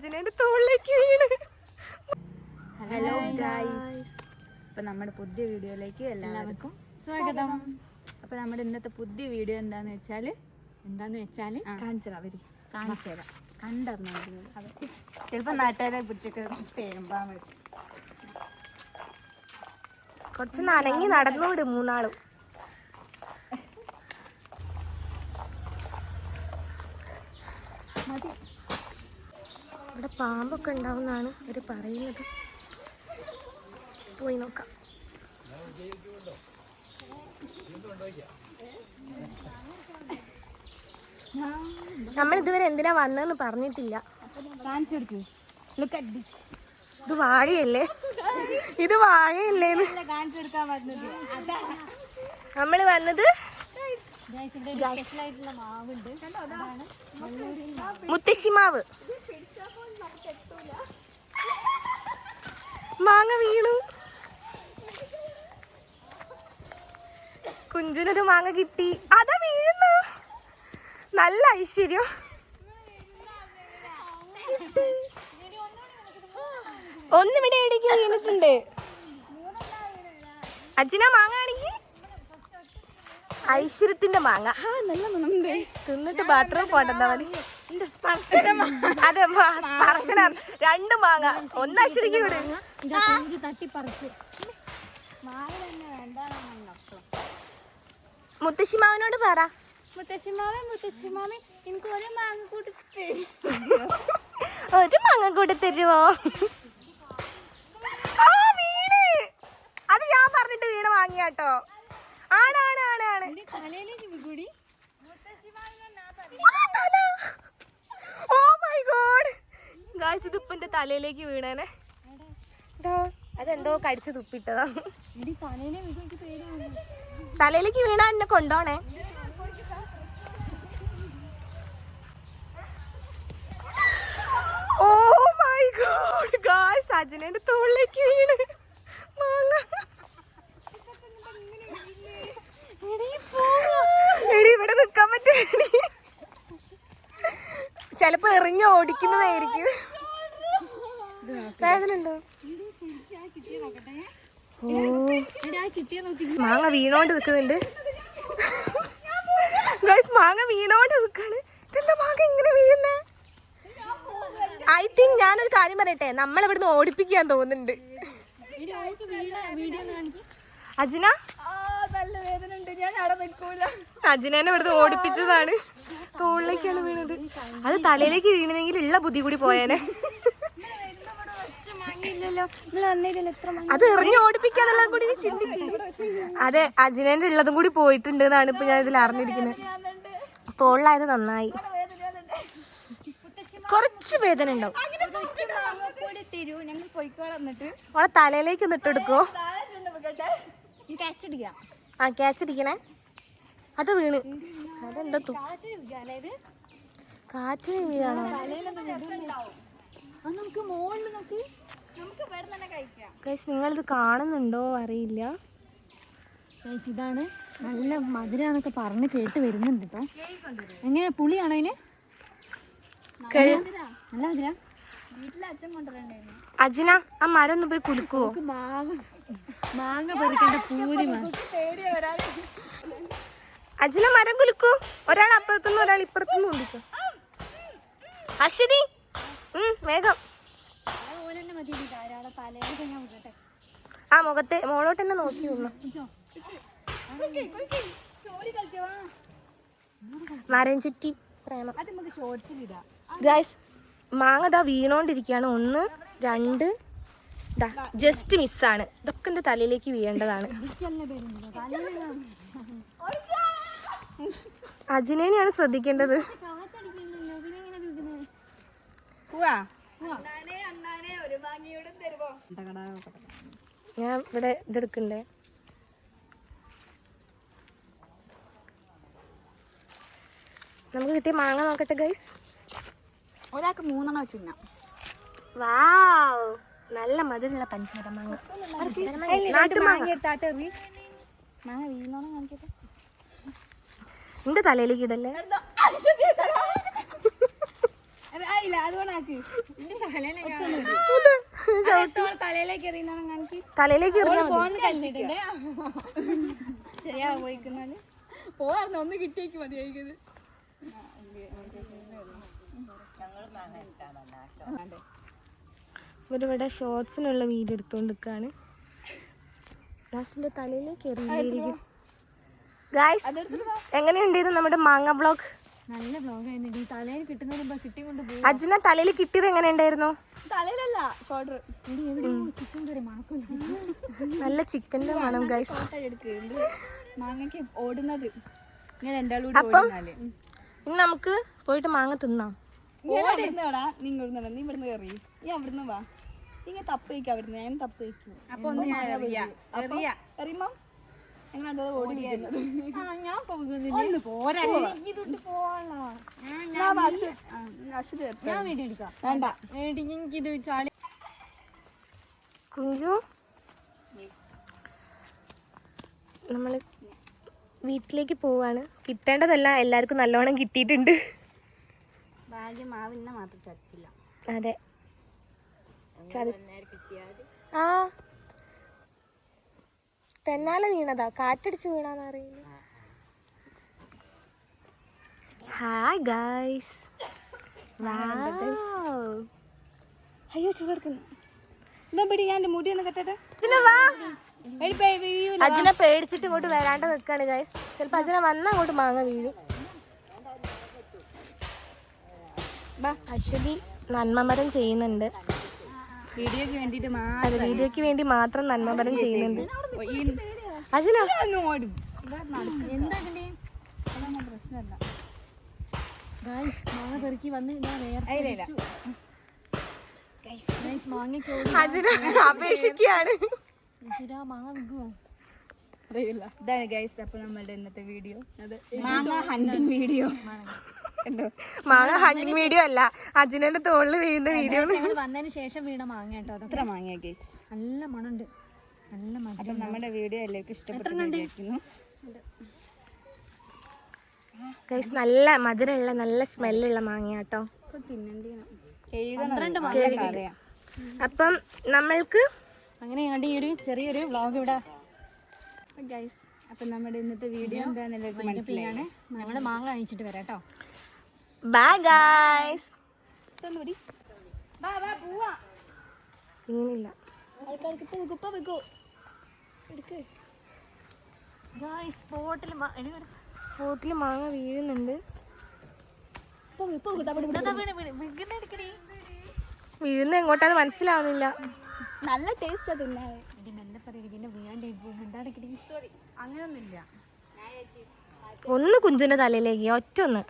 സജനയുടെ തോളിലേക്ക് വീണ്. Hello guys, അപ്പോൾ നമ്മുടെ പുതിയ വീഡിയോയിലേക്ക് എല്ലാവർക്കും സ്വാഗതം. അപ്പോൾ നമ്മുടെ ഇന്നത്തെ പുതിയ വീഡിയോ എന്താന്ന് വെച്ചാൽ കാണിച്ചു തരാം കണ്ടറിഞ്ഞു. ചിലപ്പോൾ നാട്ടുകാരെ പിടിച്ചൊക്കെ തേമ്പാൻ പറ്റും. കുറച്ച് നനങ്ങി നടന്നോട് മൂന്നാളും. ഇവിടെ പാമ്പൊക്കെ ഉണ്ടാവുന്നാണ് അവര് പറയുന്നത്. പോയി നോക്കാം. നമ്മൾ ഇതുവരെ എന്തിനാ വന്നതെന്ന് പറഞ്ഞിട്ടില്ല. ഇത് വാഴയല്ലേ? ഇത് വാഴയല്ലേ? നമ്മള് വന്നത് മുത്തശ്ശിമാവ്. മാങ്ങ വീണു. കുഞ്ചിനൊരു മാങ്ങ കിട്ടി. അതാ വീഴുന്നു. നല്ല ഐശ്വര്യം. കിട്ടി. ഒന്നിവിടെ എവിടേക്ക് വീണിട്ടുണ്ട്. അച്ഛനാ മാങ്ങ ആണെങ്കിൽ ഐശ്വര്യത്തിന്റെ മാങ്ങ. തിന്നിട്ട് ബാത്റൂം പോണ്ടെന്നാ മതി. അതെ, സ്പർശന. രണ്ട് മാങ്ങ. ഒന്ന് ഐശ്വര്യക്ക് വിട്. മുത്തശ്ശിമാവനോട് പറ. മുത്തശ്ശിമാമി എനിക്ക് ഒരു മാങ്ങ കൂടി ഒരു മാങ്ങ കൂടി തരുവോ? അത് ഞാൻ പറഞ്ഞിട്ട് വീണ് വാങ്ങിയാട്ടോ. ആണ്. ഓ മൈ ഗോഡ് ഗായ്സ്, ഇത് ഇപ്പൊ എന്റെ തലയിലേക്ക് വീണേനെ. അതെന്തോ കടിച്ചു തുപ്പിട്ടതാ. തലയിലേക്ക് വീണാ എന്നെ കൊണ്ടോണേ. ഓ മൈ ഗോഡ് ഗായ്സ്, സജനയുടെ തോളിലേക്ക് വീണ് മാങ്ങ. ഇവിടെ നിക്കാൻ പറ്റില്ല. ചെലപ്പോ എറിഞ്ഞ് ഓടിക്കുന്നതായിരിക്കും. വേദന ഉണ്ടോ? മാങ്ങ വീണോണ്ട് നിക്കുന്നുണ്ട് ഗൈസ്. മാങ്ങ വീണോണ്ട് നിക്കാണ്. ഇതെന്താ മാങ്ങ ഇങ്ങനെ വീഴുന്നേ? ഐ തിങ്ക് ഞാനൊരു കാര്യം പറയട്ടെ, നമ്മളിവിടുന്ന് ഓടിപ്പിക്കാൻ തോന്നുന്നുണ്ട്. അജിന, അജിനെ ഇവിടുന്ന് ഓടിപ്പിച്ചതാണ്. തോളിലേക്കാണ് വീണത്. അത് തലയിലേക്ക് വീണെങ്കിൽ ഉള്ള ബുദ്ധി കൂടി പോയേനെ. അത് എറിഞ്ഞ് ഓടിപ്പിക്കാന്നുള്ളത് കൂടി ചിന്തിക്കും. അതെ, അജിനേന്റെ ഉള്ളതും കൂടി പോയിട്ടുണ്ട് എന്നാണ് ഇപ്പൊ ഞാൻ ഇതിൽ അറിഞ്ഞിരിക്കുന്നത്. തോളിലായത് നന്നായി. കുറച്ച് വേദന ഉണ്ടാവും. അവളെ തലയിലേക്ക് ഒന്ന് ഇട്ടെടുക്കോ? ആ, ക്യാച്ച് അടിക്കണേ. അത് വീണ്. അതെന്താ കാറ്റ് വീഴാണോ? നിങ്ങളിത് കാണുന്നുണ്ടോ അറിയില്ല. ഇതാണ് നല്ല മധുരാന്നൊക്കെ പറഞ്ഞ് കേട്ട് വരുന്നുണ്ട് കേട്ടോ. എങ്ങനെ പുളിയാണോ ഇതിന്? നല്ല മധുര. അജിന, ആ മരം ഒന്ന് പോയി കുലുക്കുവോ? മാങ്ങ പറിക്കേണ്ട പൂരി. അജിന മരം കുലുക്കൂ. ഒരാൾ അപ്പുറത്തുനിന്ന് ഒരാൾ ഇപ്പുറത്തുനിന്ന് കുലിക്കൂ. അശ്വതി, വേഗം. ആ മുഖത്തെ മോളോട്ട് തന്നെ നോക്കി നിന്നു. മരം ചുറ്റി പ്രേമം. ഗൈസ്, മാങ്ങ ദാ വീണോണ്ടിരിക്കുകയാണ്. 1, 2 ജസ്റ്റ് മിസ്സാണ്. ഇതൊക്കെ എന്റെ തലയിലേക്ക് വീഴേണ്ടതാണ്. അജിനെയാണ് ശ്രദ്ധിക്കേണ്ടത്. ഞാൻ ഇവിടെ ഇതെടുക്കണ്ടേ? നമുക്ക് കിട്ടിയ മാങ്ങ നോക്കട്ടെ ഗൈസ്. ഒരാൾക്ക് 3 വെച്ചില്ല. വാവ്, നല്ല മധുരമുള്ള പഞ്ചാര മാങ്ങ. എന്റെ തലയിലേക്ക് ഇടല്ലേ. തലയിലേക്ക് എറിയുന്ന തലയിലേക്ക് എറിഞ്ഞാ ശരിയാ പോയിക്കുന്നാല് പോവാർന്ന് ഒന്ന് കിട്ടിയേക്ക് മതിയായിക്കത്. ഇവരിവിടെ ഷോർട്സിനുള്ള വീഡിയോ എടുത്തോണ്ടിരിക്കാണ്. ലാസ്റ്റിന്റെ തലയിലേക്ക് എറിയിരിക്കും. ഗായ്സ്, എങ്ങനെയുണ്ടായിരുന്നു നമ്മുടെ മാങ്ങ വ്ളോഗ്? നല്ല വ്ളോഗായിരുന്നു. ഈ തലയിൽ കിട്ടുന്നതിന് കിട്ടിക്കൊണ്ട് പോകും. അജിന തലയിൽ കിട്ടിയത് എങ്ങനെയുണ്ടായിരുന്നു? തലയിലല്ല, ഷോൾഡർ. ചിക്കൻ കറി മണക്കില്ല, നല്ല ചിക്കൻ്റെ മണം. ഗായ്സ്, മാങ്ങയ്ക്ക് ഓടുന്നത് അപ്പം ഇനി നമുക്ക് പോയിട്ട് മാങ്ങ തിന്നാം. നീ ഇവിടുന്ന് കയറി, നീ അവിടുന്ന് വാ. ഇങ്ങനെ തപ്പ് വയ്ക്കും അവിടുന്ന്, ഞാൻ തപ്പ് വയ്ക്കും. അപ്പൊ എറിയുമ്പോ ഞങ്ങൾ ഓടിക്കുന്നത്. ഞാൻ വീഡിയോ എടുക്കാം. വേണ്ട, എനിക്കിത് ചാളി. കുഞ്ചു, നമ്മള് വീട്ടിലേക്ക് പോവാണ്. കിട്ടേണ്ടതെല്ലാം എല്ലാവർക്കും നല്ലോണം കിട്ടിയിട്ടുണ്ട്. ഭാഗ്യം മാവിന്നെ മാത്രം ചത്തില്ല. അതെ, ആ തെന്നാലെ വീണതാ, കാറ്റടിച്ച് വീണാന്ന് അറിയില്ല. ഹായ് ഗൈസ്, അയ്യോ ചൂടെടുക്കുന്നു. ഞാൻ മുടി ഒന്ന് കെട്ടട്ടെ. അജിനെ പേടിച്ചിട്ട് ഇങ്ങോട്ട് വരാണ്ട് നിൽക്കാണ് ഗൈസ്. ചിലപ്പോ അജിനെ വന്നാ അങ്ങോട്ട് മാങ്ങ വീഴും. അശ്വതി നന്മമരം ചെയ്യുന്നുണ്ട്. വീഡിയോക്ക് വേണ്ടി മാത്രം നന്മമരം ചെയ്യുന്നുണ്ട്. അജിന അജിന അപേക്ഷിക്കുകയാണ്. ഇതാണ് ഗൈസ് അപ്പൊ നമ്മളുടെ ഇന്നത്തെ വീഡിയോ. മാങ്ങ ഹണ്ടിങ് വീഡിയോ. മാങ്ങ ഹണ്ടിങ് വീഡിയോ അല്ല, അജിനന്റെ തോളിൽ വീഴുന്ന വീഡിയോ. വന്നതിന് ശേഷം വീണ മാങ്ങ കേട്ടോ. അത്ര മാങ്ങ ഗൈസ്, നല്ല മണുണ്ട്, നല്ല മണം. അപ്പം നമ്മുടെ വീഡിയോ എല്ലാവർക്കും ഇഷ്ടപ്പെട്ടു. ഗൈസ്, നല്ല മധുരമുള്ള നല്ല സ്മെല്ലുള്ള മാങ്ങ കേട്ടോ. അപ്പം നമ്മൾക്ക് അങ്ങനെ ഈ ഒരു ചെറിയൊരു വ്ളോഗ് ഇവിടെ ഗൈസ്. അപ്പം നമ്മുടെ ഇന്നത്തെ വീഡിയോ എന്താണെന്ന് മനസ്സിലാണ്. ഞങ്ങൾ മാങ്ങ കഴിച്ചിട്ട് വരാം കേട്ടോ. Bye guys. ഇങ്ങനെയില്ല, സ്പോട്ടിൽ മാങ്ങ വീഴുന്നുണ്ട്. വീഴുന്ന എങ്ങോട്ടാന്ന് മനസ്സിലാവുന്നില്ല. നല്ല ടേസ്റ്റ് തിന്നാൻ. അങ്ങനൊന്നുമില്ല, ഒന്ന് കുഞ്ചുന്റെ തലയിലേക്ക് ഒറ്റ ഒന്ന്.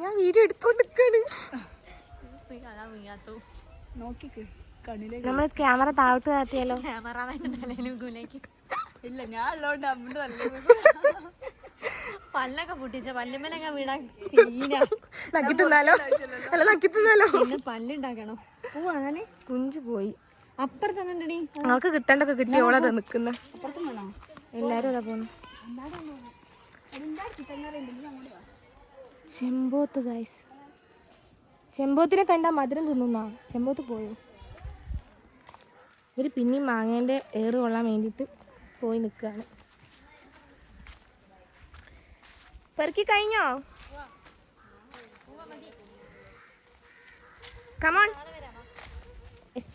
ഞാൻ വീഡിയോ എടുത്തോണ്ടിരിക്കാണ്. നമ്മള് ക്യാമറ താഴോട്ട് താത്തിയാലോ? ഇല്ല, ഞാൻ ഉള്ളോണ്ട് പല്ലൊക്കെ പൊട്ടിച്ച പല്ലുമ്മലൊക്കെ വീടാൻ നക്കി തിന്നാലോ? അല്ല, നക്കി തിന്നാലോ? പിന്നെ പല്ലുണ്ടാക്കണോ? പോവാ കുഞ്ചു പോയി. അപ്പുറത്ത് നമുക്ക് കിട്ടേണ്ടൊക്കെ കിട്ടി. ഓളത് നിക്കുന്ന എല്ലാരും അതാ പോന്നു. ചെമ്പോത്ത് ഗൈസ്, ചെമ്പോത്തിനെ കണ്ടാ മധുരം തിന്നുന്നാ. ചെമ്പോത്ത് പോയോ? ഇവര് പിന്നെയും മാങ്ങേന്റെ ഏറ് കൊള്ളാൻ വേണ്ടിട്ട് പോയി നിൽക്കുകയാണ്. പെറുക്കി കഴിഞ്ഞോ? കമോൺ.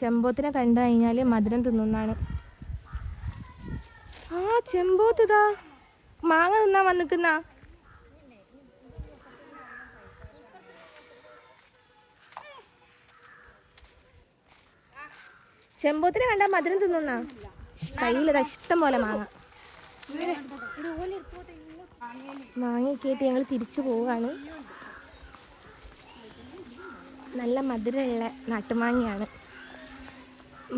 ചെമ്പോത്തിനെ കണ്ടു കഴിഞ്ഞാല് മധുരം തിന്നുന്നാണ്. ആ ചെമ്പോത്ത് ഇതാ മാങ്ങ തിന്നാ വന്നിക്കുന്ന. ചെമ്പോത്തിനെ കണ്ടാ മധുരം തിന്നുന്നാ. കയ്യിലതാ ഇഷ്ടം പോലെ മാങ്ങ. മാങ്ങയൊക്കെ ആയിട്ട് ഞങ്ങൾ തിരിച്ചു പോവുകയാണ്. നല്ല മധുരമുള്ള നാട്ടുമാങ്ങയാണ്.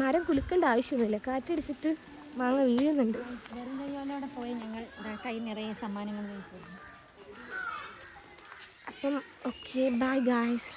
മരം കുലുക്കേണ്ട ആവശ്യമൊന്നുമില്ല, കാറ്റടിച്ചിട്ട് മാങ്ങ വീഴുന്നുണ്ട്. പോയി ഞങ്ങൾ കൈ നിറയെ സമ്മാനങ്ങൾ. അപ്പം ഓക്കെ, ബൈ ഗായ്സ്.